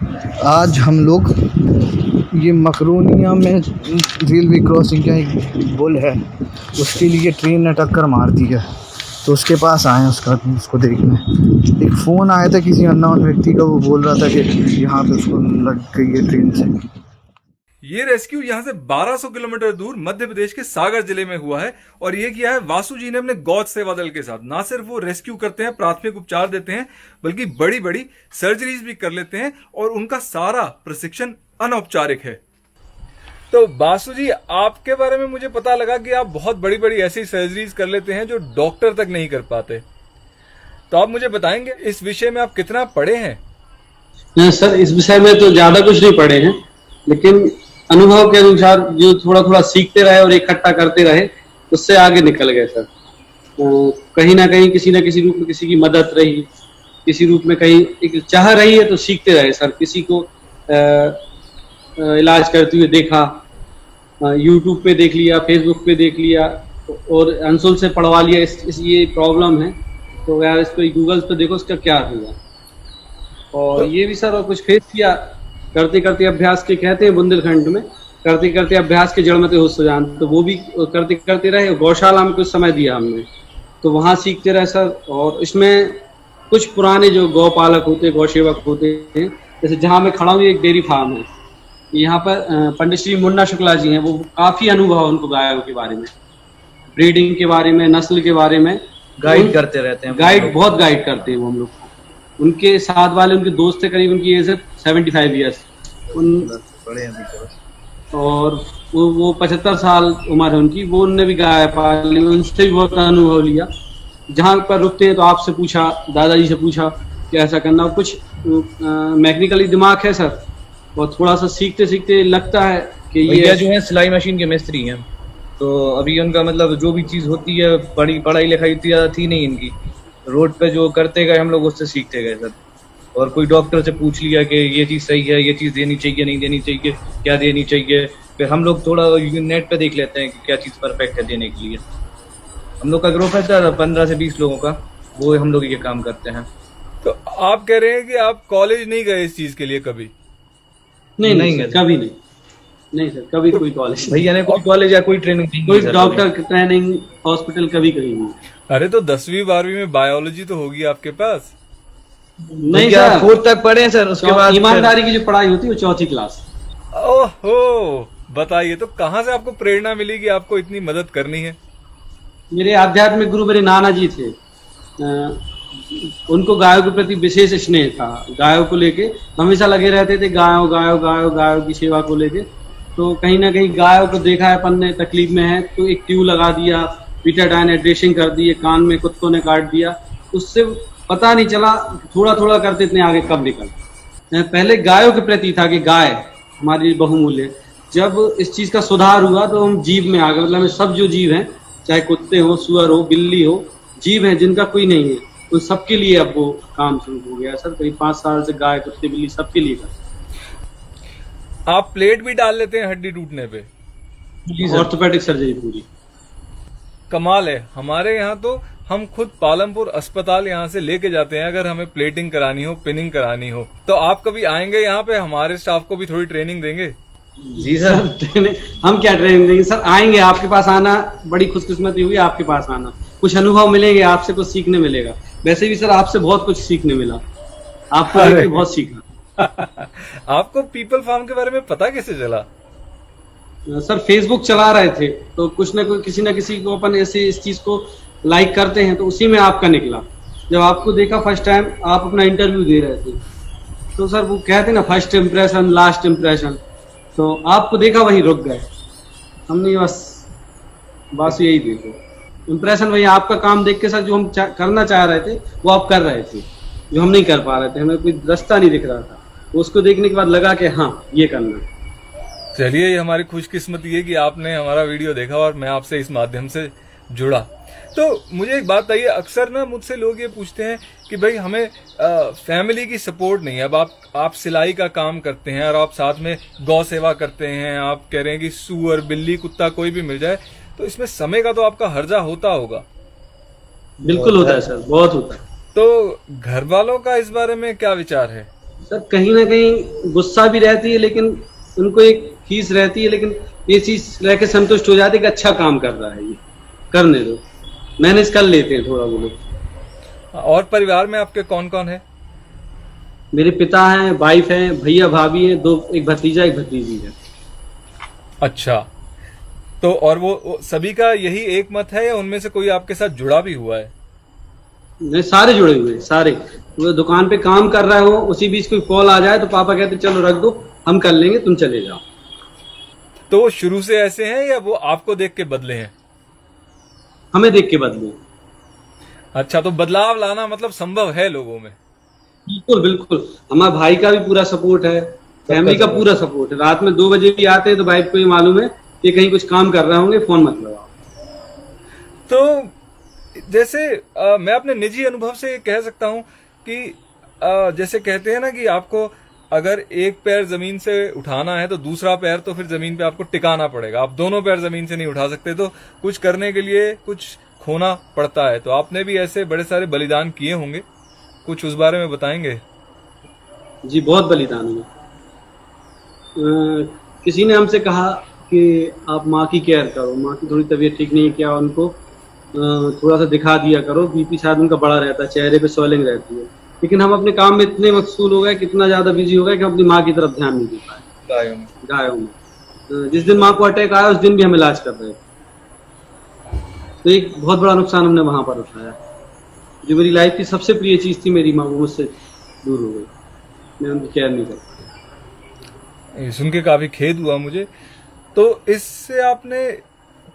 आज हम लोग ये मकरोनिया में रेलवे क्रॉसिंग का एक पुल है, उसके लिए ट्रेन ने टक्कर मार दी है, तो उसके पास आए हैं उसको देखने। एक फ़ोन आया था किसी अननोन व्यक्ति का, वो बोल रहा था कि यहाँ पे उसको लग गई है ट्रेन से। ये रेस्क्यू यहाँ से 1200 किलोमीटर दूर मध्य प्रदेश के सागर जिले में हुआ है और ये किया है वासु जी ने अपने गौच सेवा दल के साथ। ना सिर्फ वो रेस्क्यू करते हैं, प्राथमिक उपचार देते हैं, बल्कि बड़ी बड़ी सर्जरीज भी कर लेते हैं और उनका सारा प्रशिक्षण अनौपचारिक है। तो वासु जी, आपके बारे में मुझे पता लगा कि आप बहुत बड़ी बड़ी ऐसी सर्जरीज कर लेते हैं जो डॉक्टर तक नहीं कर पाते। तो आप मुझे बताएंगे इस विषय में आप कितना पढ़े हैं? सर, इस विषय में तो ज्यादा कुछ नहीं पढ़े हैं, लेकिन अनुभव के अनुसार जो थोड़ा थोड़ा सीखते रहे और इकट्ठा करते रहे, उससे आगे निकल गए सर। कहीं ना कहीं किसी न किसी रूप में किसी की मदद रही, किसी रूप में कहीं एक चाह रही है तो सीखते रहे सर। किसी को इलाज करते हुए देखा, यूट्यूब पे देख लिया, फेसबुक पे देख लिया और अंशुल से पढ़वा लिया ये प्रॉब्लम है तो यार इसको गूगल पे देखो इसका क्या हुआ। और ये भी सर और कुछ फेस किया करते करते अभ्यास के कहते हैं बुंदेलखंड में, करते करते अभ्यास के जड़ में होश जान, तो वो भी करते करते रहे। गौशाला में कुछ समय दिया हमने, तो वहाँ सीखते रहे सर। और इसमें कुछ पुराने जो गौपालक होते, गौ सेवक होते हैं, जैसे जहाँ मैं खड़ा हूँ एक डेयरी फार्म है, यहाँ पर पंडित श्री मुन्ना शुक्ला जी हैं, वो काफी अनुभव उनको गायों के बारे में, ब्रीडिंग के बारे में, नस्ल के बारे में गाइड करते रहते हैं, बहुत गाइड करते हैं वो हम लोग। उनके साथ वाले उनके दोस्त थे, करीब उनकी एज है 75 ईयर्स और वो 75 साल उम्र है उनकी। वो उनने भी गाय पाली, उनसे भी बहुत अनुभव लिया। जहाँ पर रुकते हैं तो आपसे पूछा, दादाजी से पूछा कि ऐसा करना। और कुछ मैकेनिकली दिमाग है सर, और थोड़ा सा सीखते सीखते लगता है कि ये जो है सिलाई मशीन के मिस्त्री हैं, तो अभी उनका मतलब जो भी चीज़ होती है, पढ़ाई लिखाई इतनी ज़्यादा थी नहीं इनकी, रोड पे जो करते गए हम लोग उससे सीखते गए सर। और कोई डॉक्टर से पूछ लिया कि ये चीज़ सही है, ये चीज़ देनी चाहिए, नहीं देनी चाहिए, क्या देनी चाहिए, फिर हम लोग थोड़ा नेट पे देख लेते हैं कि क्या चीज़ परफेक्ट है देने के लिए। हम लोग का ग्रुप है सर 15 से 20 लोगों का, वो हम लोग ये काम करते हैं। तो आप कह रहे हैं कि आप कॉलेज नहीं गए इस चीज के लिए कभी? नहीं सर, कभी नहीं सर, कभी कोई कॉलेज भैया ने कोई कॉलेज या कोई ट्रेनिंग, कोई डॉक्टर ट्रेनिंग हॉस्पिटल कभी नहीं। अरे तो 10वीं 12वीं में बायोलॉजी तो होगी आपके पास? नहीं सर, 4th तक पढ़े हैं सर, उसके बाद ईमानदारी की जो पढ़ाई होती है वो 4th क्लास। ओहो, बताइए तो कहाँ से आपको प्रेरणा मिली कि आपको इतनी मदद करनी है? मेरे आध्यात्मिक गुरु मेरे नाना जी थे, उनको गायों के प्रति विशेष स्नेह था। गायों को लेके हमेशा लगे रहते थे, गायों गायों गायों गायों की सेवा को लेके। तो कहीं ना कहीं गायों को देखा है अपन ने, तकलीफ में है तो एक ट्यूब लगा दिया, बीटाडाइन ने ड्रेसिंग कर दी, कान में कुत्तों ने काट दिया, उससे पता नहीं चला थोड़ा थोड़ा करते इतने आगे कब निकल। पहले गायों के प्रति था कि गाय हमारी बहुमूल्य। जब इस चीज का सुधार हुआ तो हम जीव में आ गए, मतलब सब जो जीव हैं, चाहे कुत्ते हो, सुअर हो, बिल्ली हो, जीव हैं जिनका कोई नहीं है, उन सबके लिए अब वो काम शुरू हो गया सर। करीब 5 साल से गाय, कुत्ते, बिल्ली सबके लिए कर। आप प्लेट भी डाल लेते हैं हड्डी टूटने पे? ऑर्थोपेडिक सर्जरी पूरी। कमाल है। हमारे यहाँ तो हम खुद पालमपुर अस्पताल यहाँ से लेके जाते हैं अगर हमें प्लेटिंग करानी हो, पिनिंग करानी हो। तो आप कभी आएंगे यहाँ पे, हमारे स्टाफ को भी थोड़ी ट्रेनिंग देंगे? जी सर, हम क्या ट्रेनिंग देंगे सर, आएंगे आपके पास। आना बड़ी खुशकिस्मती हुई आपके पास आना, कुछ अनुभव मिलेंगे आपसे, कुछ सीखने मिलेगा। वैसे भी सर आपसे बहुत कुछ सीखने मिला, आपको बहुत सीखा। आपको पीपल फार्म के बारे में पता कैसे चला? सर फेसबुक चला रहे थे तो कुछ ना कोई, किसी ना किसी को अपन ऐसे इस चीज को लाइक करते हैं, तो उसी में आपका निकला। जब आपको देखा फर्स्ट टाइम, आप अपना इंटरव्यू दे रहे थे, तो सर वो कहते ना फर्स्ट इम्प्रेशन लास्ट इम्प्रेशन, तो आपको देखा वहीं रुक गए हमने। बस यही देखो इम्प्रेशन, वही आपका काम देख के सर जो हम करना चाह रहे थे वो आप कर रहे थे, जो हम नहीं कर पा रहे थे, हमें कोई रास्ता नहीं दिख रहा था, उसको देखने के बाद लगा कि हाँ ये करना। चलिए, ये हमारी खुशकिस्मती है कि आपने हमारा वीडियो देखा और मैं आपसे इस माध्यम से जुड़ा। तो मुझे एक बात बताइए, अक्सर ना मुझसे लोग ये पूछते हैं कि भाई हमें फैमिली की सपोर्ट नहीं है। अब आप सिलाई का काम करते हैं और आप साथ में गौ सेवा करते हैं, आप कह रहे हैं कि सुअर, बिल्ली, कुत्ता कोई भी मिल जाए, तो इसमें समय का तो आपका हर्जा होता होगा। बिल्कुल होता है सर, बहुत होता है। तो घर वालों का इस बारे में क्या विचार है? सर कहीं ना कहीं गुस्सा भी रहती है, लेकिन उनको एक खीस रहती है, लेकिन ये चीज रह के संतुष्ट हो जाते कि अच्छा काम कर रहा है, ये करने दो, मैनेज कर लेते हैं थोड़ा वो लोग। और परिवार में आपके कौन कौन है? मेरे पिता हैं, वाइफ हैं, भैया भाभी हैं, दो, एक भतीजा एक भतीजी है। अच्छा, तो और वो सभी का यही एक मत है या उनमें से कोई आपके साथ जुड़ा भी हुआ है? नहीं, सारे जुड़े हुए हैं, सारे। वो दुकान पे काम कर रहे हो, उसी बीच कोई कॉल आ जाए तो पापा कहते चलो रख दो, हम कर लेंगे, तुम चले जाओ। तो वो शुरू से ऐसे हैं या वो आपको देख के बदले हैं? हमें देख के बदले। अच्छा, तो बदलाव लाना मतलब संभव है लोगों में? बिल्कुल बिल्कुल, हमारे भाई का भी पूरा सपोर्ट है, फैमिली का पूरा सपोर्ट है। रात में 2 बजे भी आते हैं तो वाइफ को ये मालूम है कि कहीं कुछ काम कर रहे होंगे, फोन मत लगाओ। तो जैसे मैं अपने निजी अनुभव से कह सकता हूं कि जैसे कहते हैं ना कि आपको अगर एक पैर जमीन से उठाना है तो दूसरा पैर तो फिर जमीन पे आपको टिकाना पड़ेगा। आप दोनों पैर जमीन से नहीं उठा सकते, तो कुछ करने के लिए कुछ खोना पड़ता है। तो आपने भी ऐसे बड़े सारे बलिदान किए होंगे, कुछ उस बारे में बताएंगे? जी बहुत बलिदान हुआ। किसी ने हमसे कहा कि आप माँ की केयर करो, माँ की थोड़ी तबीयत ठीक नहीं है, क्या उनको थोड़ा सा दिखा दिया करो, बीपी शायद उनका बड़ा रहता है, चेहरे पे स्वेलिंग रहती है। लेकिन हम अपने काम में इतने मशगूल हो गए, कितना ज्यादा बिजी हो गए कि हम अपनी माँ की तरफ ध्यान नहीं दे पाए। गायों में जिस दिन माँ को अटैक आया उस दिन भी हम इलाज कर रहे थे, तो एक बहुत बड़ा नुकसान हमने वहां पर उठाया। जो मेरी लाइफ की सबसे प्रिय चीज थी, मेरी माँ, वो मुझसे दूर हो गई, मैं उनकी केयर नहीं कर पाया। सुन के काफी खेद हुआ मुझे। तो इससे आपने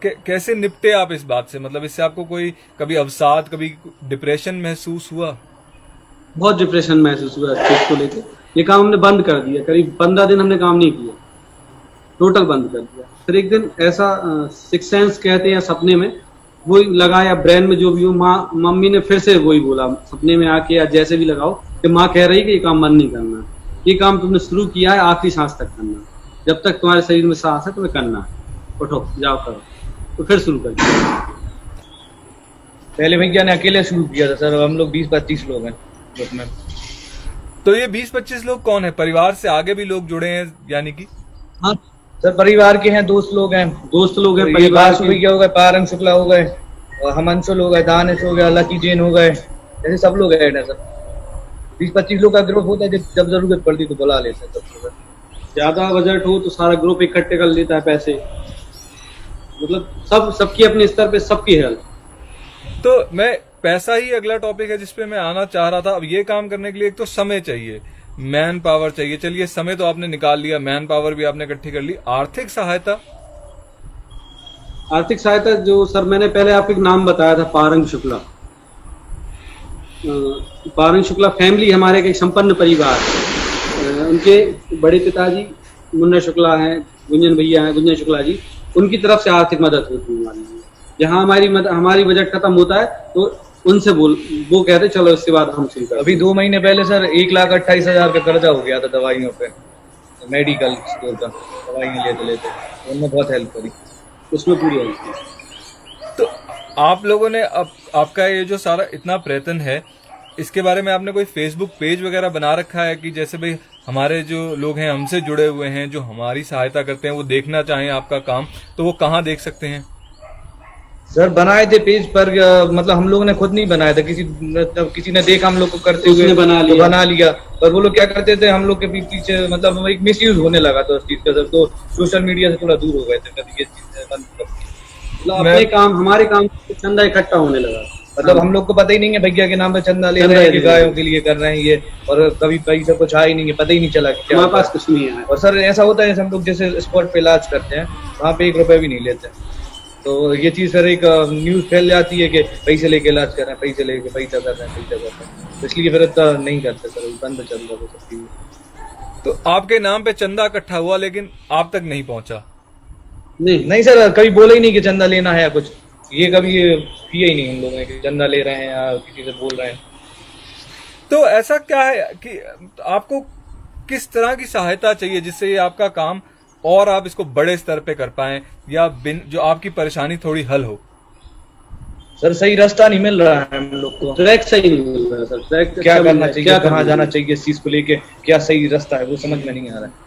कैसे निपटे आप इस बात से? मतलब इससे आपको कोई कभी अवसाद, कभी डिप्रेशन महसूस हुआ? बहुत डिप्रेशन महसूस हुआ इस चीज को लेकर। ये काम हमने बंद कर दिया, करीब 15 दिन हमने काम नहीं किया, टोटल बंद कर दिया। फिर एक दिन ऐसा सिक्स सेंस कहते हैं, सपने में वही लगा या ब्रेन में जो भी हो, मम्मी ने फिर से वही बोला सपने में आके, या जैसे भी लगाओ, कि माँ कह रही कि ये काम बंद नहीं करना, ये काम तुमने शुरू किया है आखिरी सांस तक करना, जब तक तुम्हारे शरीर में सांस है तुम्हें करना है, उठो जाओ करो। तो फिर शुरू कर दिया। पहले भैया ने अकेले शुरू किया था सर, हम लोग 20-25 लोग हैं ग्रुप में। तो ये 20-25 लोग कौन है? परिवार से आगे भी लोग जुड़े हैं यानी कि? हाँ सर परिवार के हैं, दोस्त लोग हैं। दोस्त लोग हैं, परिवार भैया हो गए, पारंग शुक्ला हो गए, और हमंशुल हो गए, दानिश हो गया, लकी जैन हो गए, ऐसे सब लोग ऐड है सर। 20-25 लोग का ग्रुप होता है, जब जरूरत पड़ती तो बुला लेते हैं सब। ज्यादा बजट हो तो सारा ग्रुप इकट्ठे कर लेता है पैसे, मतलब सबकी अपने स्तर पे सबकी हेल्प। तो मैं पैसा ही अगला टॉपिक है जिसपे मैं आना चाह रहा था। अब ये काम करने के लिए एक तो समय चाहिए, मैन पावर चाहिए। चलिए समय तो आपने निकाल लिया, मैन पावर भी आपने इकट्ठी कर ली। आर्थिक सहायता? आर्थिक सहायता जो सर मैंने पहले आपको एक नाम बताया था, पारंग शुक्ला। पारंग शुक्ला फैमिली हमारे एक संपन्न परिवार, उनके बड़े पिताजी मुन्ना शुक्ला हैं, गुंजन भैया हैं, गुंजन शुक्ला जी, उनकी तरफ से आर्थिक मदद होती है हमारी। जहाँ हमारी बजट खत्म होता है तो उनसे वो कहते चलो इसके बाद हम शुरू करें। अभी 2 महीने पहले सर 1,28,000 का कर्जा हो गया था दवाइयों पे, मेडिकल स्टोर का, दवाइयाँ लेते उन्होंने बहुत हेल्प करी, उसमें पूरी हेल्प की। तो आप लोगों ने अब आपका ये जो सारा इतना प्रयत्न है, इसके बारे में आपने कोई फेसबुक पेज वगैरह बना रखा है कि जैसे भाई हमारे जो लोग हैं हमसे जुड़े हुए हैं, जो हमारी सहायता करते हैं, वो देखना चाहें आपका काम, तो वो कहाँ देख सकते हैं? सर बनाए थे पेज पर, मतलब हम लोगों ने खुद नहीं बनाया था, किसी ने देखा हम लोग को करते हुए बना लिया। पर वो लोग क्या करते थे, हम लोग के पीछे मतलब एक मिसयूज होने लगा था उस चीज का सर, तो सोशल मीडिया से थोड़ा दूर हो गए थे। कभी ये चीज बंद कर, अपने काम, हमारे काम चंदा इकट्ठा होने लगा। मतलब हम लोग को पता ही नहीं है भैया के नाम पे चंदा ले रहे हैं कि गायों के लिए कर रहे हैं ये, और कभी पैसा कुछ आया ही नहीं है, पता ही नहीं चला कि हमारे पास कुछ नहीं है। और सर ऐसा होता है जैसे हम लोग जैसे स्पॉट पे इलाज करते हैं, वहाँ पे 1 रुपए भी नहीं लेते, तो ये चीज सर एक न्यूज फैल जाती है कि पैसे लेके इलाज कर रहे हैं, पैसे लेके पैसा कर रहे हैं, तो इसलिए फिर इतना नहीं करते सर, बंद चल रहा है सब चीज। तो आपके नाम पे चंदा इकट्ठा हुआ लेकिन आप तक नहीं पहुंचा? नहीं सर, कभी बोला ही नहीं कि चंदा लेना है या कुछ, ये कभी किया ही नहीं हम लोगों ने कि चंदा ले रहे हैं या किसी से बोल रहे हैं। तो ऐसा क्या है कि आपको किस तरह की सहायता चाहिए जिससे ये आपका काम और आप इसको बड़े स्तर पे कर पाएं, या जो आपकी परेशानी थोड़ी हल हो? सर सही रास्ता नहीं मिल रहा है हम लोग को, ट्रैक सही नहीं मिल रहा है सर। ट्रैक क्या करना चाहिए, क्या कहाँ जाना चाहिए इस चीज को लेके, क्या सही रास्ता है वो समझ में नहीं आ रहा है।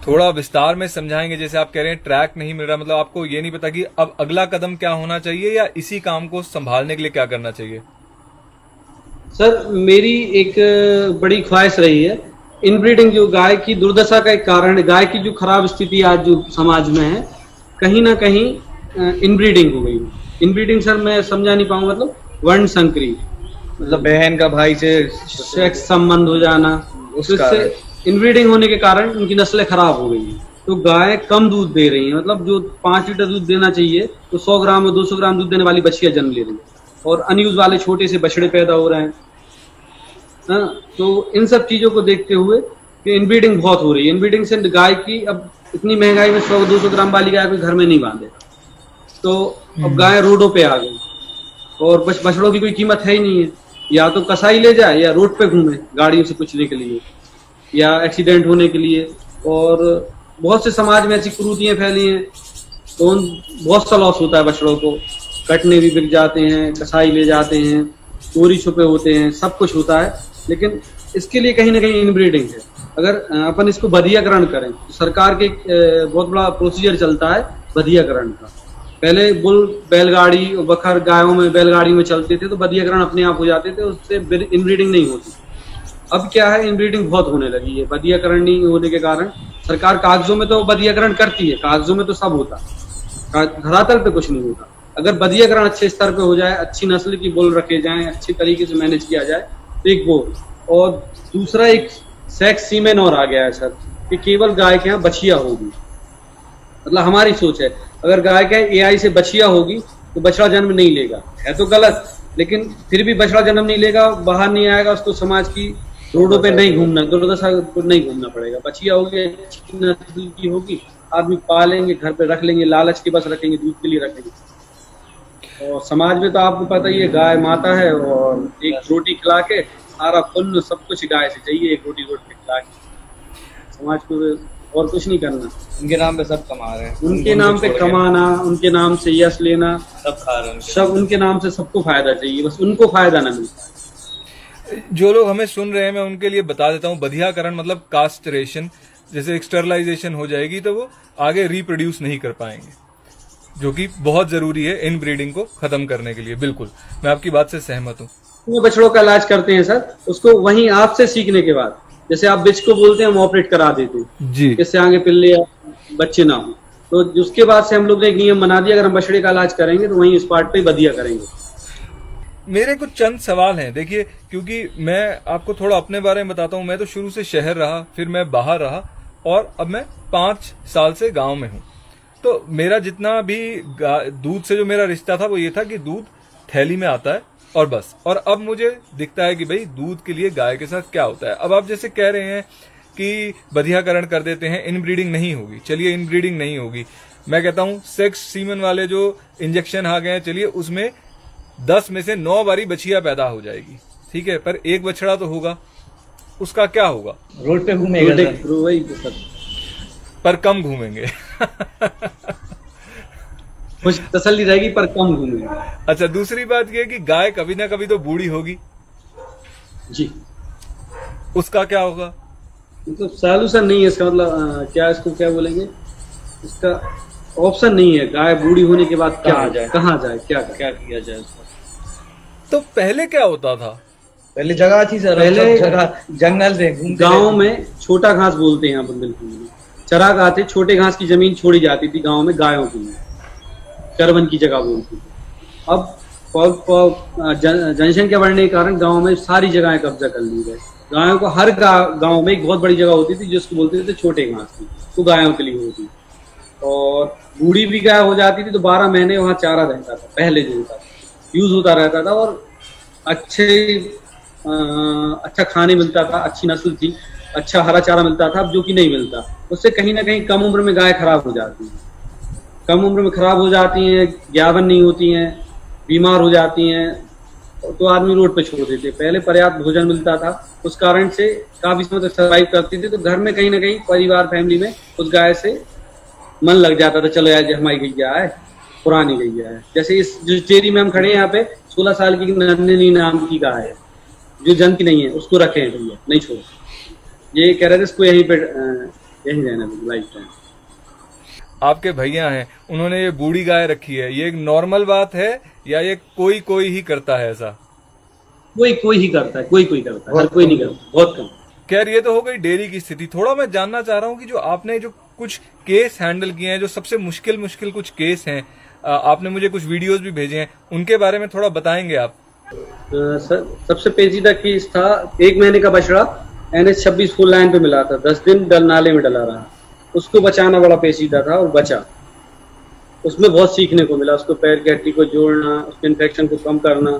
थोड़ा विस्तार में समझाएंगे? जैसे आप कह रहे हैं ट्रैक नहीं मिल रहा, मतलब आपको ये नहीं पता कि अब अगला कदम क्या होना चाहिए या इसी काम को संभालने के लिए क्या करना चाहिए? सर मेरी एक बड़ी ख्वाहिश रही है, इनब्रीडिंग जो गाय की दुर्दशा का एक कारण है, गाय की जो खराब स्थिति आज जो समाज में है, कहीं ना कहीं इनब्रीडिंग हो गई। इनब्रीडिंग सर मैं समझा नहीं पाऊंगा, मतलब वर्ण संकरी, मतलब बहन का भाई से सेक्स संबंध हो जाना, उससे इनब्रीडिंग होने के कारण उनकी नस्लें खराब हो गई हैं। तो गाय कम दूध दे रही है, मतलब जो 5 लीटर दूध देना चाहिए तो 100 ग्राम और 200 ग्राम दूध देने वाली बछियां जन्म ले रही है, और अनयूज वाले छोटे से बछड़े पैदा हो रहे हैं। हाँ, तो इन सब चीजों को देखते हुए कि इनब्रीडिंग बहुत हो रही है। इनब्रीडिंग से गाय की अब इतनी महंगाई में 100-200 ग्राम वाली गाय कोई घर में नहीं बांधे, तो अब गाय रोडों पे आ गई और बछड़ों की कोई कीमत है ही नहीं है। या तो कसाई ले जाए या रोड पे घूमे गाड़ियों से पूछने के लिए या एक्सीडेंट होने के लिए। और बहुत से समाज में ऐसी कुरीतियां फैली हैं, तो बहुत सा लॉस होता है बछड़ों को, कटने भी बिक जाते हैं, कसाई ले जाते हैं, चोरी छुपे होते हैं, सब कुछ होता है। लेकिन इसके लिए कहीं ना कहीं इनब्रीडिंग है। अगर अपन इसको बधियाकरण करें तो सरकार के बहुत बड़ा प्रोसीजर चलता है बधियाकरण का। पहले बुल बैलगाड़ी और बखर गायों में बैलगाड़ी में चलते थे तो बधियाकरण अपने आप हो जाते थे, उससे इनब्रीडिंग नहीं होती। अब क्या है, इनब्रीडिंग बहुत होने लगी है। बधियाकरण नहीं होने के कारण सरकार कागजों में तो बधियाकरण करती है, कागजों में तो सब होता है, धरातल पे कुछ नहीं होता। अगर बधियाकरण अच्छे स्तर पे हो जाए, अच्छी नस्ल की बुल रखे जाएं, अच्छी तरीके से मैनेज किया जाए तो एक वो। और दूसरा एक सेक्स सीमेन और आ गया है सर, कि केवल गाय के यहाँ बछिया होगी। मतलब हमारी सोच है, अगर गाय के एआई से बछिया होगी तो बछड़ा जन्म नहीं लेगा, है तो गलत, लेकिन फिर भी बछड़ा जन्म नहीं लेगा, बाहर नहीं आएगा, उसको समाज की रोडों पे नहीं घूमना, दुर्दशा को नहीं घूमना पड़ेगा। बछिया होगी, अच्छी नस्ल की होगी, आदमी पालेंगे, घर पे रख लेंगे, लालच के बस रखेंगे, दूध के लिए रखेंगे। और समाज में तो आपको पता ही है, गाय माता है, और एक रोटी खिला के सारा पुण्य सब कुछ गाय से चाहिए, एक रोटी खिला के। समाज को और कुछ नहीं करना, उनके नाम पे सब कमा रहे हैं, उनके नाम पे कमाना, उनके नाम से यश लेना, सब खा रहे हैं, सब उनके नाम से सबको फायदा चाहिए, बस उनको फायदा ना मिलता। जो लोग हमें सुन रहे हैं मैं उनके लिए बता देता हूँ, बधियाकरण मतलब कास्ट्रेशन। जैसे स्टरलाइजेशन हो जाएगी तो वो आगे रिप्रोड्यूस नहीं कर पाएंगे, जो कि बहुत जरूरी है इन ब्रीडिंग को खत्म करने के लिए। बिल्कुल मैं आपकी बात से सहमत हूँ। बछड़ों का इलाज करते हैं सर, उसको वहीं आपसे सीखने के बाद, जैसे आप बिच को बोलते हैं हम ऑपरेट करा देते हैं जी, इससे आगे पिल्ले या बच्चे ना हो, तो उसके बाद से हम लोग ने एक नियम बना दिया, अगर हम बछड़े का इलाज करेंगे तो वहीं स्पॉट पे बधिया करेंगे। मेरे कुछ चंद सवाल हैं। देखिए, क्योंकि मैं आपको थोड़ा अपने बारे में बताता हूँ। मैं तो शुरू से शहर रहा, फिर मैं बाहर रहा, और अब मैं 5 साल से गांव में हूँ। तो मेरा जितना भी दूध से जो मेरा रिश्ता था वो ये था कि दूध थैली में आता है और बस। और अब मुझे दिखता है कि भाई दूध के लिए गाय के साथ क्या होता है। अब आप जैसे कह रहे हैं कि बधियाकरण कर देते हैं, इनब्रीडिंग नहीं होगी, चलिए इनब्रीडिंग नहीं होगी। मैं कहता हूँ सेक्स सीमन वाले जो इंजेक्शन आ गए हैं, चलिए उसमें 10 में से 9 बारी बछिया पैदा हो जाएगी, ठीक है, पर एक बछड़ा तो होगा, उसका क्या होगा? रोड पे घूमेगा वही सर, पर कम घूमेंगे। कुछ तसल्ली रहेगी पर कम घूमेंगे। अच्छा, दूसरी बात यह कि गाय कभी ना कभी तो बूढ़ी होगी जी, उसका क्या होगा? मतलब सॉल्यूशन नहीं है इसका, मतलब क्या इसको क्या बोलेंगे, इसका ऑप्शन नहीं है। गाय बूढ़ी होने के बाद क्या जाए, कहाँ जाए, क्या किया जाए उसका? तो पहले क्या होता था? पहले जगह थी सर, पहले जगह जंगल थे, गांव में छोटा घास बोलते हैं बुंदेलखंड में, चरागाह थे, छोटे घास की जमीन छोड़ी जाती थी गांव में गायों की, चरवन की जगह बोलती थी। अब जनसंख्या बढ़ने के कारण गांव में सारी जगहें कब्जा कर ली गए। गायों को हर गांव में एक बहुत बड़ी जगह होती थी जिसको बोलते थे छोटे घास की, तो गायों के लिए होती। और बूढ़ी भी गाय हो जाती थी तो 12 महीने वहाँ चारा रहता था, पहले जो होता था यूज होता रहता था, और अच्छा खाने मिलता था, अच्छी नस्ल थी, अच्छा हरा चारा मिलता था। अब जो कि नहीं मिलता, उससे कहीं ना कहीं कम उम्र में गाय खराब हो जाती है, कम उम्र में खराब हो जाती हैं, ज्ञावन नहीं होती हैं, बीमार हो जाती हैं, तो आदमी रोड पे छोड़ देते। पहले पर्याप्त भोजन मिलता था, उस कारण से काफी समय तक सर्वाइव करती थी, तो घर में कहीं ना कहीं परिवार फैमिली में उस गाय से मन लग जाता था, चलो यार हमारी गैया है, पुरानी गैया है। जैसे इस जो चेरी में हम खड़े हैं यहाँ पे 16 साल की नंदिनी नाम की गाय है, जो जन की नहीं है, उसको रखे हैं भैया, नहीं छोड़ो। ये कह रहे थे इसको यहीं पे यहीं रहना लाइफ टाइम। आपके भैया हैं, उन्होंने ये बूढ़ी गाय रखी है, ये एक नॉर्मल बात है या ये कोई ही करता है ऐसा? कोई ही करता है, कोई करता है, हर कोई नहीं करता, बहुत कम। खैर ये तो हो गई डेयरी की स्थिति। थोड़ा मैं जानना चाह रहा हूँ कि जो आपने जो कुछ केस हैंडल किए हैं, जो सबसे मुश्किल कुछ केस हैं, आपने मुझे कुछ वीडियोस भी भेजे हैं, उनके बारे में थोड़ा बताएंगे आप? सबसे पेचीदा केस था, 1 महीने का बछड़ा NH-26 फुल लाइन पे मिला था, 10 दिन डल नाले में डला रहा, उसको बचाना बड़ा पेचीदा था और बचा। उसमें बहुत सीखने को मिला, उसको पैर की हड्डी को जोड़ना, उसके इन्फेक्शन को कम करना।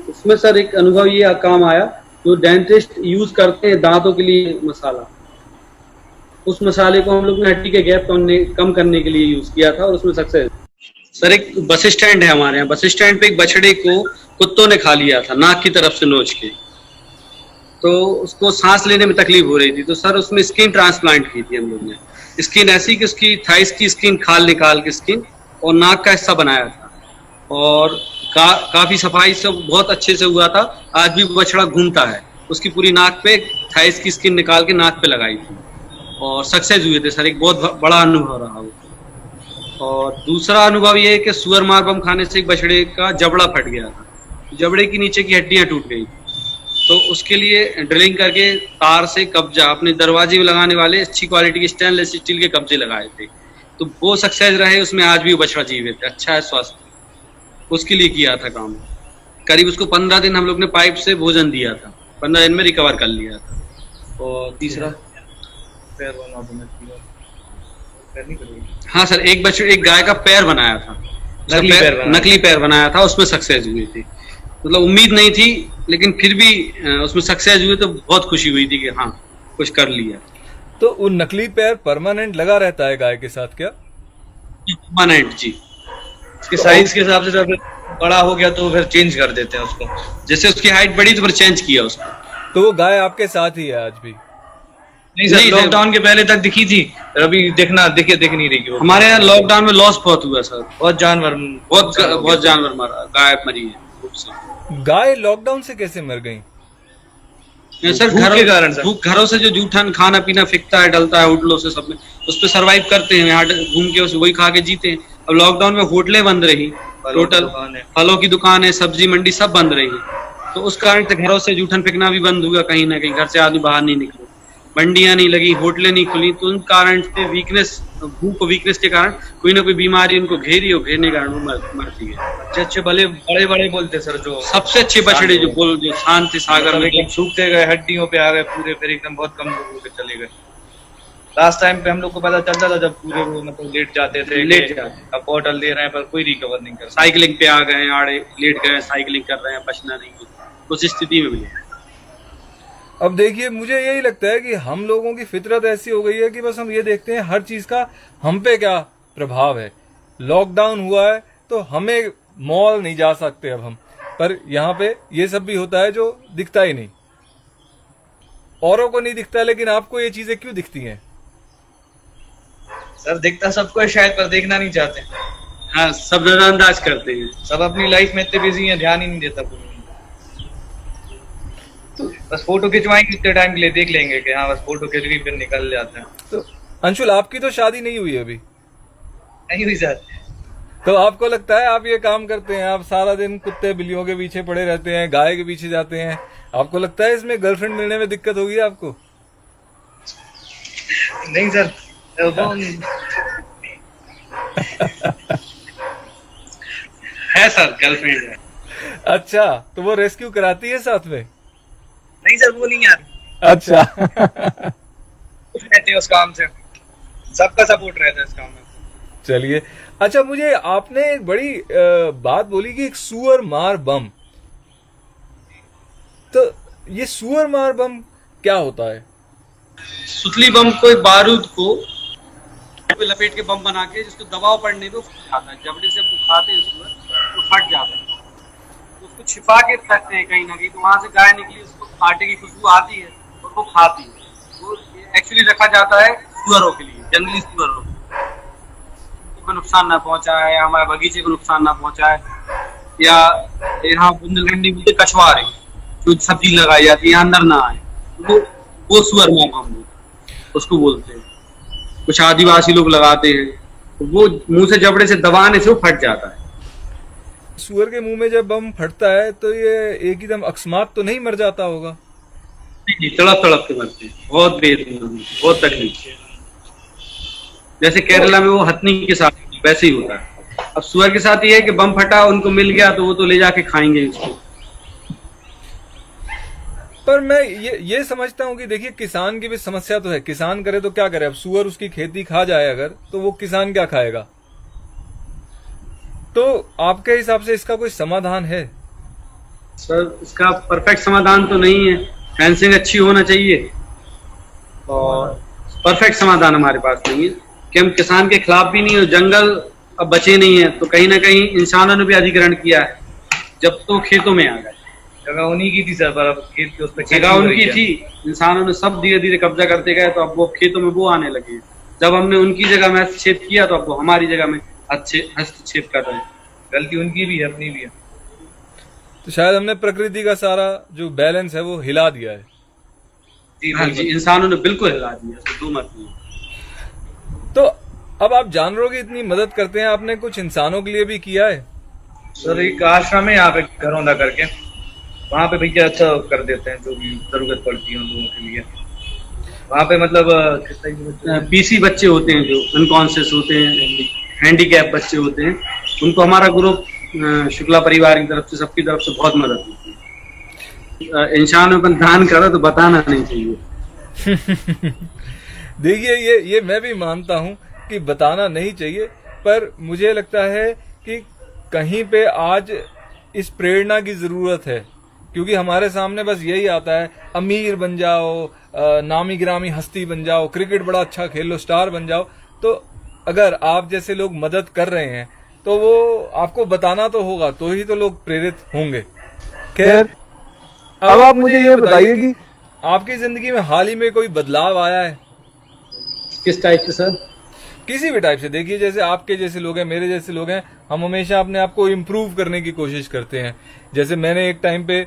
उसमें सर एक अनुभव ये काम आया, जो डेंटिस्ट यूज करते हैं दांतों के लिए मसाला, उस मसाले को हम लोग ने हड्डी के गैप कम करने के लिए यूज किया था और उसमें सक्सेस। सर एक बस स्टैंड है हमारे यहाँ, बस स्टैंड पे एक बछड़े को कुत्तों ने खा लिया था नाक की तरफ से नोच के, तो उसको सांस लेने में तकलीफ हो रही थी, तो सर उसमें स्किन ट्रांसप्लांट की थी हम लोग ने। स्किन ऐसी कि उसकी थाइस की स्किन खाल निकाल के स्किन और नाक का हिस्सा बनाया था, और काफी सफाई से बहुत अच्छे से हुआ था। आज भी बछड़ा घूमता है, उसकी पूरी नाक पे थाइस की स्किन निकाल के नाक पे लगाई थी और सक्सेस हुए थे सर। एक बहुत बड़ा अनुभव रहा वो। और दूसरा अनुभव ये है कि सुअर मार बम खाने से एक बछड़े का जबड़ा फट गया था, जबड़े की नीचे की हड्डियां टूट गई, तो उसके लिए ड्रिलिंग करके तार से कब्जा, अपने दरवाजे में लगाने वाले अच्छी क्वालिटी के स्टेनलेस स्टील के कब्जे लगाए थे, तो वो सक्सेस रहे। उसमें आज भी वो बछड़ा जीवित है, अच्छा है स्वास्थ्य, उसके लिए किया था काम। करीब उसको 15 दिन हम लोग ने पाइप से भोजन दिया था, 15 दिन में रिकवर कर लिया था। और तीसरा हाँ सर, एक गाय का पैर बनाया था, नकली पैर बनाया था, उसमें सक्सेस हुई थी। मतलब उम्मीद नहीं थी, लेकिन फिर भी उसमें सक्सेस हुई, तो बहुत खुशी हुई थी कि हाँ कुछ कर लिया। तो वो नकली पैर परमानेंट लगा रहता है गाय के साथ क्या? परमानेंट जी, उसके साइज के हिसाब से जब बड़ा हो गया तो फिर चेंज कर देते हैं उसको, जैसे उसकी हाइट बढ़ी तो फिर चेंज किया उसको। तो वो गाय आपके साथ ही है आज भी? नहीं सर, लॉकडाउन के पहले तक दिखी थी, अभी दिख नहीं रही। हमारे यहाँ लॉकडाउन में लॉस बहुत हुआ सर, बहुत जानवर मरा, गाय मरी है। गाय लॉकडाउन से कैसे मर गई? सर घरों से जो जूठा खाना पीना फिकता है, डलता है होटलों से, सब में उस पर सर्वाइव करते हैं, यहाँ घूम के वही खा के जीते हैं। अब लॉकडाउन में होटलें बंद रही, टोटल फलों की दुकान है, सब्जी मंडी सब बंद रही, तो उस कारण से घरों से जूठन फेंकना भी बंद हुआ, कहीं ना कहीं घर से आदमी बाहर नहीं निकले, मंडियां नहीं लगी, होटलें नहीं खुली, तो उन कारण से भूख वीकनेस के कारण कोई ना कोई बीमारी उनको घेरी और घेरने के कारण वो मरती है। अच्छे बड़े बोलते सर, जो सबसे अच्छे बछड़े जो शांति सागर में सूखते गए, हड्डियों पे आ गए पूरे, फिर एकदम बहुत कम लोगों के चले गए। लास्ट टाइम पे हम लोग को पता चलता था जब पूरे वो मतलब लेट जाते थे, अब बॉटल दे रहे हैं पर कोई रिकवर नहीं कर। साइकिलिंग पे आ गए, आड़े लेट गए, साइकिलिंग कर रहे हैं, बचना नहीं, उस स्थिति में भी। अब देखिए, मुझे यही लगता है कि हम लोगों की फितरत ऐसी हो गई है कि बस हम ये देखते हैं हर चीज का हम पे क्या प्रभाव है। लॉकडाउन हुआ है तो हमें मॉल नहीं जा सकते अब हम, पर यहाँ पे ये सब भी होता है जो दिखता ही नहीं, औरों को नहीं दिखता, लेकिन आपको ये चीजें क्यों दिखती हैं? सर दिखता सबको है शायद, पर देखना नहीं चाहते। हाँ, सब नजरअंदाज करते हैं, सब अपनी लाइफ में इतने बिजी हैं, ध्यान ही नहीं देता कोई। तो बस फोटो खिंचवाएंगे इतने टाइम के लिए, देख लेंगे कि हाँ बस फोटो खिंच गई, फिर निकल जाते हैं। तो अंशुल, आपकी तो शादी नहीं हुई अभी? नहीं हुई सर। तो आपको लगता है आप ये काम करते हैं, आप सारा दिन कुत्ते बिल्लियों के पीछे पड़े रहते हैं, गाय के पीछे जाते हैं, आपको लगता है इसमें गर्लफ्रेंड मिलने में दिक्कत होगी आपको? नहीं सर, है सर, गर्लफ्रेंड है। अच्छा, तो वो रेस्क्यू कराती है साथ में? नहीं सर, वो नहीं यार। अच्छा। रहते हैं उस काम से, सबका सपोर्ट रहता है इस काम में। चलिए, अच्छा, मुझे आपने एक बड़ी बात बोली कि एक सुअर मार बम, तो ये सुअर मार बम क्या होता है? सुतली बम को, बारूद को लपेट के बम बना के, जिसको दबाव पड़ने पे खाता है, जबड़े से खाते हैं उसको तो फट जाता है, तो उसको छिपा के रखते हैं कहीं ना कहीं, तो वहां से गाय निकली, उसको आटे की खुशबू आती है और वो खाती है। वो एक्चुअली रखा जाता है सुअरों के लिए, जंगली सुअरों, तो को नुकसान ना पहुंचाए, हमारे बगीचे को नुकसान ना पहुंचाए। या यहाँ बुंदेलखंडी बोलते कछुआरे जो सब्जी लगाई जाती है यहाँ अंदर ना आए, वो सुअर मार हम उसको बोलते हैं। कुछ आदिवासी लोग लगाते हैं, तो वो मुंह से जबड़े से दबाने से वो फट जाता है। सुअर के मुंह में जब बम फटता है तो ये एक ही दम अकस्मात तो नहीं मर जाता होगा? तड़प तड़प के मरते हैं, बहुत बहुत तकलीफ। जैसे केरला में वो हथनी के साथ वैसे ही होता है। अब सुअर के साथ ये है कि बम फटा, उनको मिल गया तो वो तो ले जाके खाएंगे उसको। पर मैं ये समझता हूँ कि देखिए किसान की भी समस्या तो है, किसान करे तो क्या करे, अब सुअर उसकी खेती खा जाए अगर, तो वो किसान क्या खाएगा? तो आपके हिसाब से इसका कोई समाधान है? सर इसका परफेक्ट समाधान तो नहीं है, फेंसिंग अच्छी होना चाहिए और परफेक्ट समाधान हमारे पास नहीं है कि हम किसान के खिलाफ भी नहीं हो। जंगल अब बचे नहीं है तो कहीं ना कहीं इंसानों ने भी अधिग्रहण किया है, जब तो खेतों में आ गए। जगह उन्हीं की थी सर, पर अब खेत के उस पर जगह उनकी थी, इंसानों ने सब धीरे धीरे कब्जा करते गए, तो अब वो खेतों में वो आने लगे। जब हमने उनकी जगह में हस्तक्षेप किया तो अब वो हमारी जगह में हस्तक्षेप कर रहे हैं। गलती उनकी भी है, अपनी भी है। तो शायद हमने प्रकृति का सारा जो बैलेंस है वो हिला दिया है। हाँ जी, इंसानों ने बिल्कुल हिला दिया, दो मत नहीं। तो अब आप जानवरों की इतनी मदद करते हैं, आपने कुछ इंसानों के लिए भी किया है? सर एक आश्रम है यहाँ पे घरौंदा करके, वहाँ पे भैया अच्छा कर देते हैं, जो भी जरूरत पड़ती है उन लोगों के लिए। वहाँ पे मतलब पीसी बच्चे होते हैं जो अनकॉन्शियस होते हैं, हैंडीकैप बच्चे होते हैं, उनको हमारा ग्रुप शुक्ला परिवार की तरफ से, सबकी तरफ से बहुत मदद होती है। इंसान अपन दान करो तो बताना नहीं चाहिए। देखिए ये मैं भी मानता हूँ कि बताना नहीं चाहिए, पर मुझे लगता है कि कहीं पे आज इस प्रेरणा की जरूरत है, क्योंकि हमारे सामने बस यही आता है, अमीर बन जाओ, नामी गिरामी हस्ती बन जाओ, क्रिकेट बड़ा अच्छा खेल लो, स्टार बन जाओ। तो अगर आप जैसे लोग मदद कर रहे हैं तो वो आपको बताना तो होगा, तो ही तो लोग प्रेरित होंगे। खैर, अब आप मुझे ये बताइए कि आपकी जिंदगी में हाल ही में कोई बदलाव आया है? किस टाइप से सर? किसी भी टाइप से। देखिए जैसे आपके जैसे लोग हैं, मेरे जैसे लोग हैं, हम हमेशा अपने आप को इम्प्रूव करने की कोशिश करते हैं। जैसे मैंने एक टाइम पे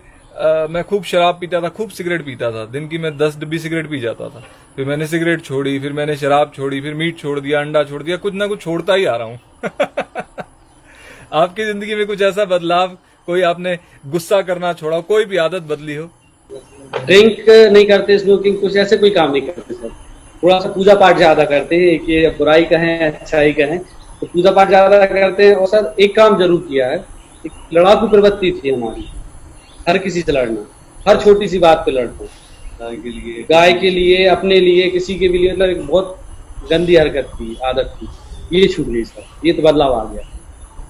मैं खूब शराब पीता था, खूब सिगरेट पीता था, दिन की मैं 10 डब्बी सिगरेट पी जाता था। फिर मैंने सिगरेट छोड़ी, फिर मैंने शराब छोड़ी, फिर मीट छोड़ दिया, अंडा छोड़ दिया, कुछ ना कुछ छोड़ता ही आ रहा हूँ। आपकी जिंदगी में कुछ ऐसा बदलाव, कोई आपने गुस्सा करना छोड़ा, कोई भी आदत बदली हो? ड्रिंक नहीं करते, स्मोकिंग, कुछ ऐसे कोई काम नहीं करते सर। थोड़ा सा पूजा पाठ ज्यादा करते हैं, कि बुराई कहें अच्छाई कहें, तो पूजा पाठ ज्यादा करते हैं। और सर एक काम जरूर किया है, एक लड़ाकू प्रवृत्ति थी हमारी, हर किसी से लड़ना, हर छोटी सी बात पे लड़ना, गाय के लिए, अपने लिए, किसी के भी लिए। मतलब एक बहुत गंदी हरकत थी, आदत थी, ये छूट गई सर, ये तो बदलाव आ गया।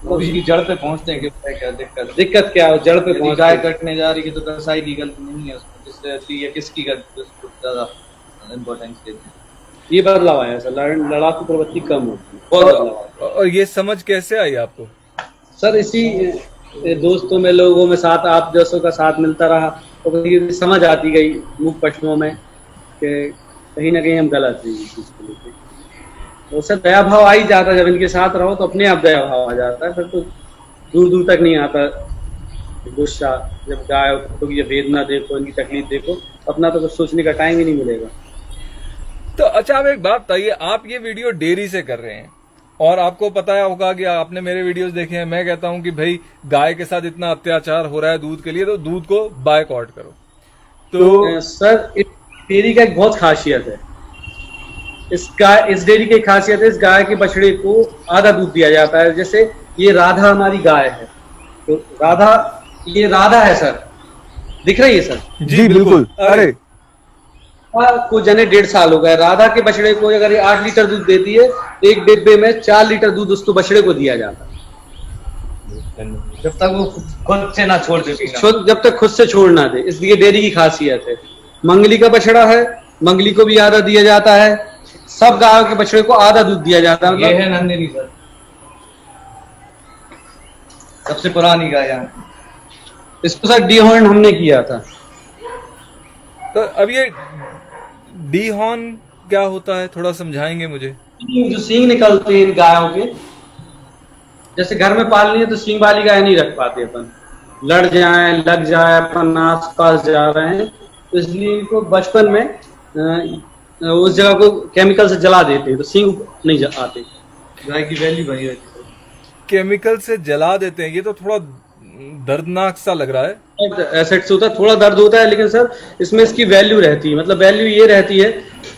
तो इसकी जड़ पे पहुंचते हैं कि क्या दिक्कत क्या है, जड़ पे पहुंच। गाय कटने जा रही है तो कसाई की गलती नहीं है उसमें, जिससे किसकी गलती, उसको ज्यादा इम्पोर्टेंस देते हैं। ये बदलाव आया सर, लड़ाकू प्रवृत्ति कम होती है, बहुत बदलाव। और ये समझ कैसे आई आपको? सर इसी दोस्तों में, लोगों में, साथ आप जैसों का साथ मिलता रहा, तो ये समझ आती गई मुख पश्चिमों में कि कहीं ना कहीं हम गलत हैं इस चीज को लेकर। तो सर दया भाव आ ही जाता, जब इनके साथ रहो तो अपने आप दया भाव आ जाता है, फिर तो दूर दूर तक नहीं आता गुस्सा। जब गाय तो ये वेदना देखो, इनकी तकलीफ देखो, अपना तो कुछ सोचने का टाइम ही नहीं मिलेगा। तो अच्छा, आप एक बात बताइए, आप ये वीडियो डेयरी से कर रहे हैं और आपको पता होगा कि आपने मेरे वीडियोस देखे हैं, मैं कहता हूं कि भाई गाय के साथ इतना अत्याचार हो रहा है दूध के लिए, तो दूध को बायकॉट करो। तो सर इस डेयरी का एक बहुत खासियत है, इस डेयरी की खासियत है, इस गाय के बछड़े को आधा दूध दिया जाता है। जैसे ये राधा हमारी गाय है, तो ये राधा है सर, दिख रही है सर? जी बिल्कुल। अरे को जने 1.5 साल हो गए, राधा के बछड़े को अगर 8 लीटर दूध देती है, एक डिब्बे में 4 लीटर दूध उसको बछड़े को दिया जाता है, जब तक वो खुद से ना छोड़ दे, जब तक खुद से छोड़ ना दे। इसलिए डेयरी की खासियत है। मंगली का बछड़ा है, मंगली को भी आधा दिया जाता है, सब गायों के बछड़े को आधा दूध दिया जाता है। ये है नंदिनी सर, सबसे पुरानी गाय यहाँ। इसको सर डीहॉर्न हमने किया था। तो अब ये डीहॉर्न क्या होता है, थोड़ा समझाएंगे मुझे? जो सींग निकलते हैं इन गायों के, जैसे घर में पालनी है तो सींग वाली गाय नहीं रख पाते अपन, लड़ जाए लग जाए, अपन आस पास जा रहे हैं, तो इसलिए इनको बचपन में उस जगह को केमिकल से जला देते हैं, तो सींग नहीं आते, गाय की वैल्यू बनी रहती है। केमिकल से जला देते हैं, ये तो थोड़ा दर्दनाक सा लग रहा है। एसिड से होता है, थोड़ा दर्द होता है, लेकिन सर इसमें इसकी वैल्यू रहती है, मतलब वैल्यू ये रहती है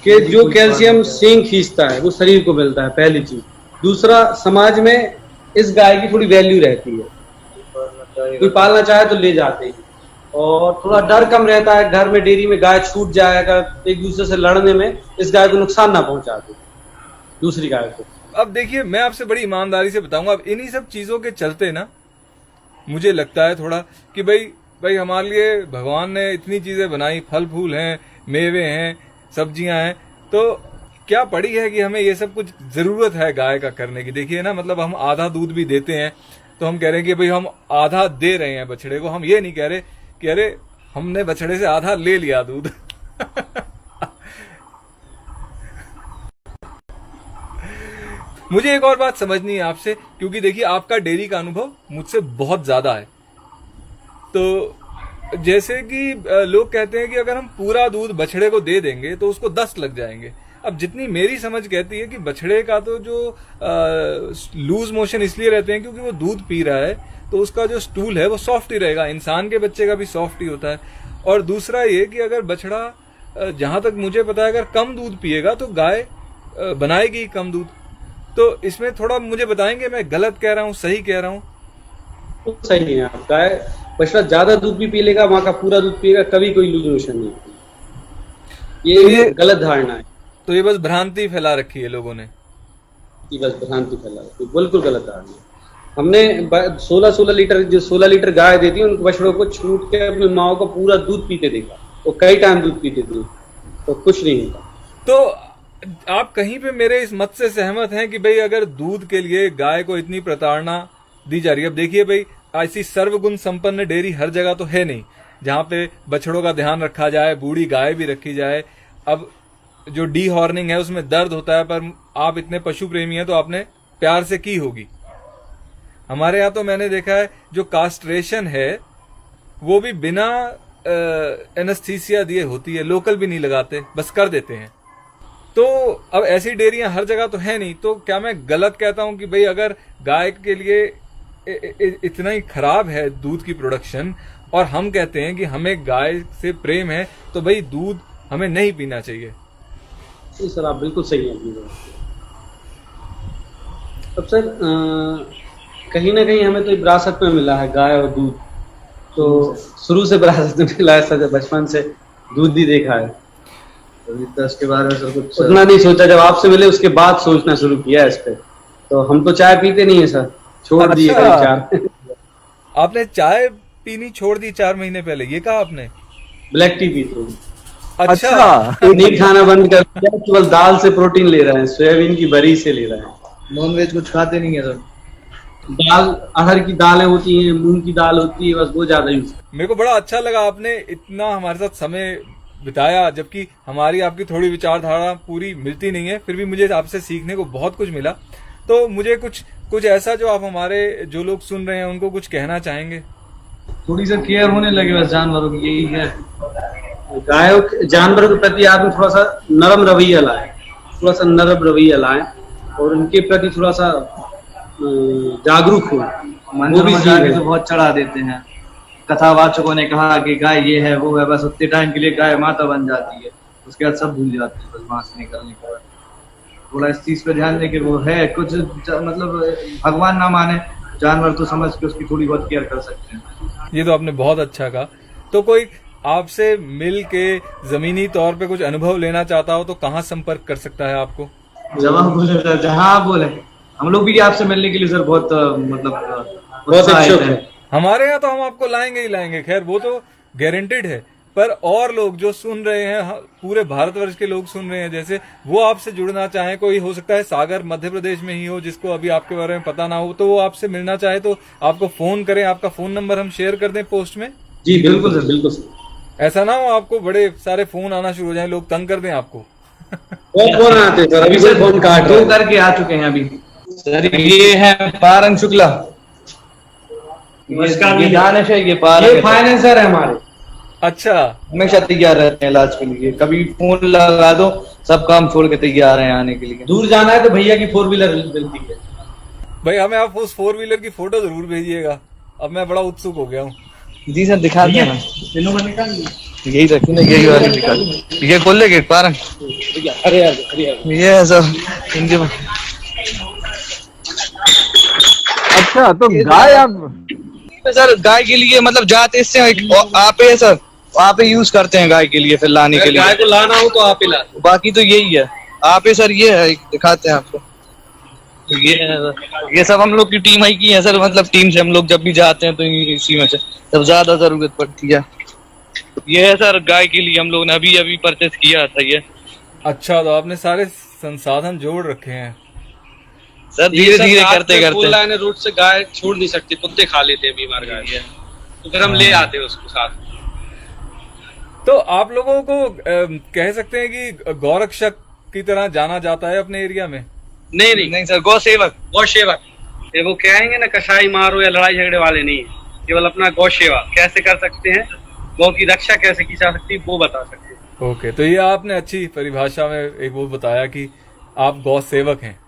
कि जो कैल्शियम सींग खींचता है वो शरीर को मिलता है, पहली चीज। दूसरा, समाज में इस गाय की थोड़ी वैल्यू रहती है, कोई पालना चाहे तो ले जाते हैं, और थोड़ा डर कम रहता है, घर में डेयरी में गाय छूट जाएगा, एक दूसरे से लड़ने में इस गाय को नुकसान ना पहुंचाते दूसरी गाय को। अब देखिए, मैं आपसे बड़ी ईमानदारी से बताऊंगा, अब इन्हीं सब चीजों के चलते ना मुझे लगता है थोड़ा कि भाई हमारे लिए भगवान ने इतनी चीजें बनाई, फल फूल हैं, मेवे हैं, सब्जियां हैं, तो क्या पड़ी है कि हमें ये सब कुछ जरूरत है गाय का करने की। देखिए ना, मतलब हम आधा दूध भी देते हैं तो हम कह रहे हैं कि भाई हम आधा दे रहे हैं बछड़े को, हम ये नहीं कह रहे कि अरे हमने बछड़े से आधा ले लिया दूध। मुझे एक और बात समझनी है आपसे, क्योंकि देखिए आपका डेयरी का अनुभव मुझसे बहुत ज्यादा है। तो जैसे कि लोग कहते हैं कि अगर हम पूरा दूध बछड़े को दे देंगे तो उसको 10 लग जाएंगे। अब जितनी मेरी समझ कहती है कि बछड़े का तो जो लूज मोशन इसलिए रहते हैं क्योंकि वो दूध पी रहा है, तो उसका जो स्टूल है वो सॉफ्ट ही रहेगा, इंसान के बच्चे का भी सॉफ्ट ही होता है। और दूसरा ये कि अगर बछड़ा, जहां तक मुझे पता है, अगर कम दूध पिएगा तो गाय बनाएगी कम दूध। तो इसमें थोड़ा मुझे बताएंगे, मैं गलत कह रहा हूँ, सही कह रहा हूँ? तो सही है, आप गाय बछड़ा ज्यादा दूध भी पी लेगा, वहां का पूरा दूध पिएगा, कभी कोई लूज मोशन नहीं होती। ये गलत धारणा है। तो ये बस भ्रांति फैला रखी है लोगों ने, ये बस भ्रांति फैला रखी है, बिल्कुल गलत धारणा है। हमने 16 लीटर, जो 16 लीटर गाय देती है, उन बछड़ों को छूट के अपनी माओ को पूरा दूध पीते देखा, वो कई टाइम दूध पीते थे, तो कुछ नहीं होता। तो आप कहीं पे मेरे इस मत से सहमत हैं कि भाई अगर दूध के लिए गाय को इतनी प्रताड़ना दी जा रही है? अब देखिए भाई, ऐसी सर्वगुण संपन्न डेयरी हर जगह तो है नहीं जहां पे बछड़ों का ध्यान रखा जाए, बूढ़ी गाय भी रखी जाए। अब जो डी हॉर्निंग है उसमें दर्द होता है, पर आप इतने पशु प्रेमी हैं तो आपने प्यार से की होगी। हमारे यहाँ तो मैंने देखा है जो कास्ट्रेशन है वो भी बिना एनेस्थीसिया दिए होती है, लोकल भी नहीं लगाते, बस कर देते हैं। तो अब ऐसी डेयरियां हर जगह तो है नहीं, तो क्या मैं गलत कहता हूं कि भाई अगर गाय के लिए इतना ही खराब है दूध की प्रोडक्शन और हम कहते हैं कि हमें गाय से प्रेम है, तो भाई दूध हमें नहीं पीना चाहिए? जी सर, आप बिल्कुल सही हैं। अब सर कहीं ना कहीं हमें तो विरासत में मिला है गाय और दूध, तो शुरू से विरासत में मिला है सर, बचपन से दूध ही देखा है। तो इसके बारे में सर कुछ उतना नहीं सोचा, जब आपसे मिले उसके बाद सोचना शुरू किया इस पे। तो हम तो चाय पीते नहीं है सर, छोड़ दिए चाय। आपने चाय पीनी छोड़ दी 4 महीने पहले, ये कहा आपने? ब्लैक टी पीते हैं। अच्छा, नहीं खाना बंद कर दिया, केवल दाल से प्रोटीन ले रहे हैं, सोयाबीन की बरी से ले रहे हैं। नॉन वेज कुछ खाते नहीं है सर? दाल, अरहर की दालें होती हैं, मूंग की दाल होती है, बस वो ज्यादा यूज। मेरे को बड़ा अच्छा लगा आपने इतना हमारे साथ समय बिताया, जबकि हमारी आपकी थोड़ी विचारधारा पूरी मिलती नहीं है, फिर भी मुझे आपसे सीखने को बहुत कुछ मिला। तो मुझे कुछ ऐसा जो आप हमारे जो लोग सुन रहे हैं उनको कुछ कहना चाहेंगे? थोड़ी सा केयर होने लगे बस जानवरों की, यही है। गायों, जानवरों के प्रति आदमी थोड़ा सा नरम रवैया लाए, थोड़ा सा नरम रवैया लाए और उनके प्रति थोड़ा सा जागरूक हो। वो भी तो बहुत चढ़ा देते हैं। कथावाचकों ने कहा कि गाय ये है वो है, बस उतने टाइम के लिए गाय माता बन जाती है, उसके बाद सब भूल जाते हैं, बस वहां से निकलने के बाद। थोड़ा इस चीज पे ध्यान दे कि वो है कुछ, मतलब भगवान ना माने जानवर तो समझ के उसकी थोड़ी बहुत केयर कर सकते हैं। ये तो आपने बहुत अच्छा कहा। तो कोई आपसे मिल के जमीनी तौर पे कुछ अनुभव लेना चाहता हो तो कहाँ संपर्क कर सकता है आपको? जवाब बोले सर, जहाँ आप बोले। हम लोग भी आपसे मिलने के लिए सर बहुत मतलब बहुत इच्छुक है। हमारे यहाँ तो हम आपको लाएंगे ही लाएंगे, खैर वो तो गारंटेड है। पर और लोग जो सुन रहे हैं, पूरे भारतवर्ष के लोग सुन रहे हैं, जैसे वो आपसे जुड़ना चाहें, कोई हो सकता है सागर मध्य प्रदेश में ही हो जिसको अभी आपके बारे में पता ना हो, तो वो आपसे मिलना चाहे तो आपको फोन करें। आपका फोन नंबर हम शेयर कर दें पोस्ट में? जी बिल्कुल सर, बिल्कुल सर। ऐसा ना हो आपको बड़े सारे फोन आना शुरू हो जाए, लोग तंग कर दें आपको। बहुत फोन आते हैं सर, अभी से फोन काट दो करके आ चुके हैं अभी। सर ये है पारंग शुक्ला, ये दानिश है, ये पारंग, ये फाइनेंसर है हमारे। अच्छा, हमेशा तैयार रहते हैं इलाज के लिए, कभी फोन लगा दो सब काम छोड़ के तैयार हैं आने के लिए। दूर जाना है तो भैया की 4 व्हीलर मिलती है। भाई हमें आप उस 4 व्हीलर की फोटो जरूर भेजिएगा, अब मैं बड़ा उत्सुक हो गया हूँ। जी सर दिखाते हैं, यही रखी ना, यही वाली दिखा दो। ये खोल ले गेट पारंग, अरे यार ये है सर इनके। अच्छा, तो गाय आप सर गाय के लिए मतलब जाते इससे आप है सर, आप यूज करते हैं गाय के लिए, फिर लाने के लिए गाय को लाना हो तो आप ही ला। बाकी तो यही है। आप है सर, ये है दिखाते हैं आपको, तो ये है सर, ये सब हम लोग की टीम ही की है सर, मतलब टीम से हम लोग जब भी जाते हैं तो इसी में से जब ज्यादा जरूरत पड़ती है। ये है सर गाय के लिए हम लोग ने अभी अभी परचेस किया था ये। अच्छा, तो आपने सारे संसाधन जोड़ रखे हैं सर, धीरे धीरे करते करते लाइन रोड से गाय छोड़ नहीं सकती, कुत्ते खा लेते हैं बीमार गाय, तो फिर हम ले आते हैं उसको साथ। तो आप लोगों को कह सकते हैं कि गौरक्षक की तरह जाना जाता है अपने एरिया में? नहीं सर, गौ सेवक। ये वो कहेंगे ना कसाई मारो या लड़ाई झगड़े वाले नहीं है, केवल अपना गौ सेवा कैसे कर सकते हैं, गौ की रक्षा कैसे की जा सकती है वो बता सकते हैं। ओके, तो ये आपने अच्छी परिभाषा में एक वो बताया कि आप गौ सेवक हैं।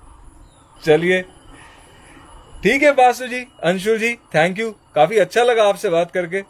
चलिए ठीक है बासु जी, अंशु जी, थैंक यू, काफी अच्छा लगा आपसे बात करके।